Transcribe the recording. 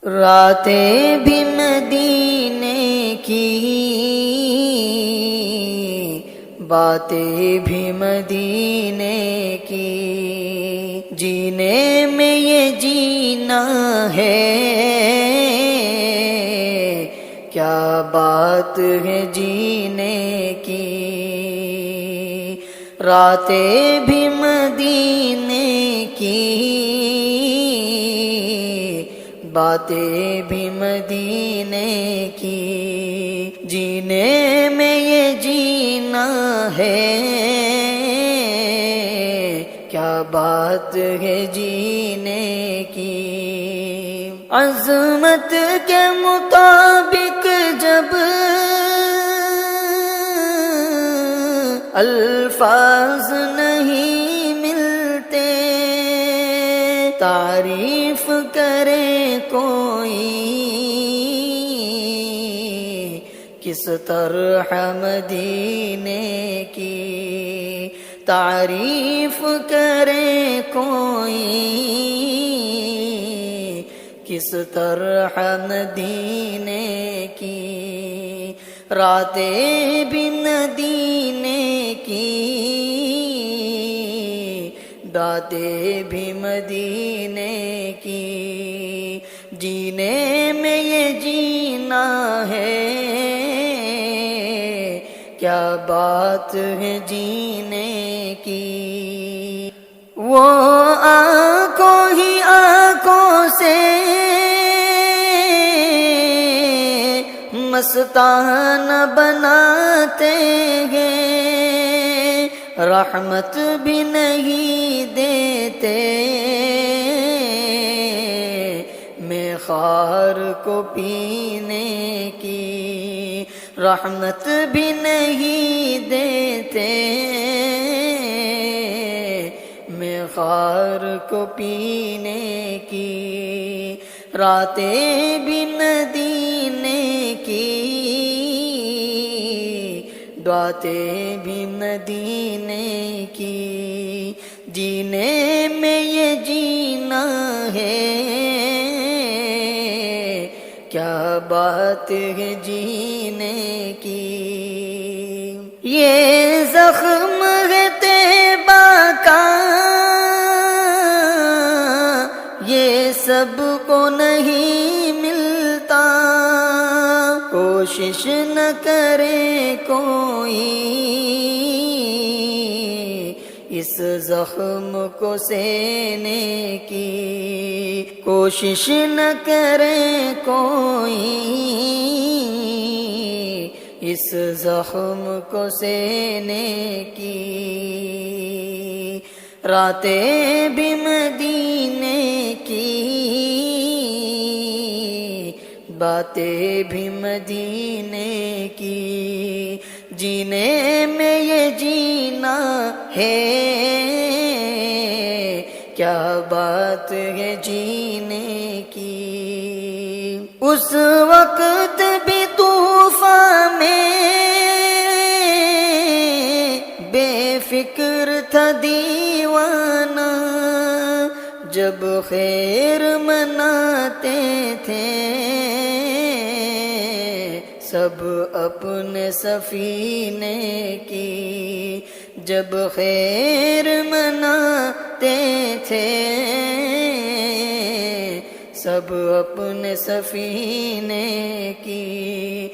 راتیں بھی مدینے کی، باتیں بھی مدینے کی، جینے میں یہ جینا ہے، کیا بات ہے جینے کی۔ راتیں بھی مدینے کی، باتیں بھی مدینے کی، جینے میں یہ جینا ہے، کیا بات ہے جینے کی۔ عظمت کے مطابق جب الفاظ نہیں ملتے، تعریف کرے کوئی کس طرح مدینے کی، تعریف کرے کوئی کس طرح مدینے کی۔ راتیں بھی مدینے کی، باتیں بھی مدینے کی، جینے میں یہ جینا ہے، کیا بات ہے جینے کی۔ وہ آنکھوں ہی آنکھوں سے مستانہ بناتے ہیں، رحمت بھی نہیں دیتے میخوار کو پینے کی، رحمت بھی نہیں دیتے میخوار کو پینے کی۔ راتیں بھی مدینے کی، باتیں بھی مدینے کی، جینے میں یہ جینا ہے، کیا بات ہے جینے کی۔ یہ زخم ہے طیبہ کا، یہ سب کو نہیں ملتا، کوشش نہ کرے کوئی اس زخم کو سہنے کی، کوشش نہ کرے کوئی اس زخم کو سہنے کی۔ راتیں بھی مدینے کی، باتیں بھی مدینے کی، جینے میں یہ جینا ہے، کیا بات ہے جینے کی۔ اس وقت بھی طوفان میں بے فکر تھا دیوانہ، جب خیر مناتے تھے سب اپنے سفینے کی، جب خیر مناتے تھے سب اپنے سفینے کی۔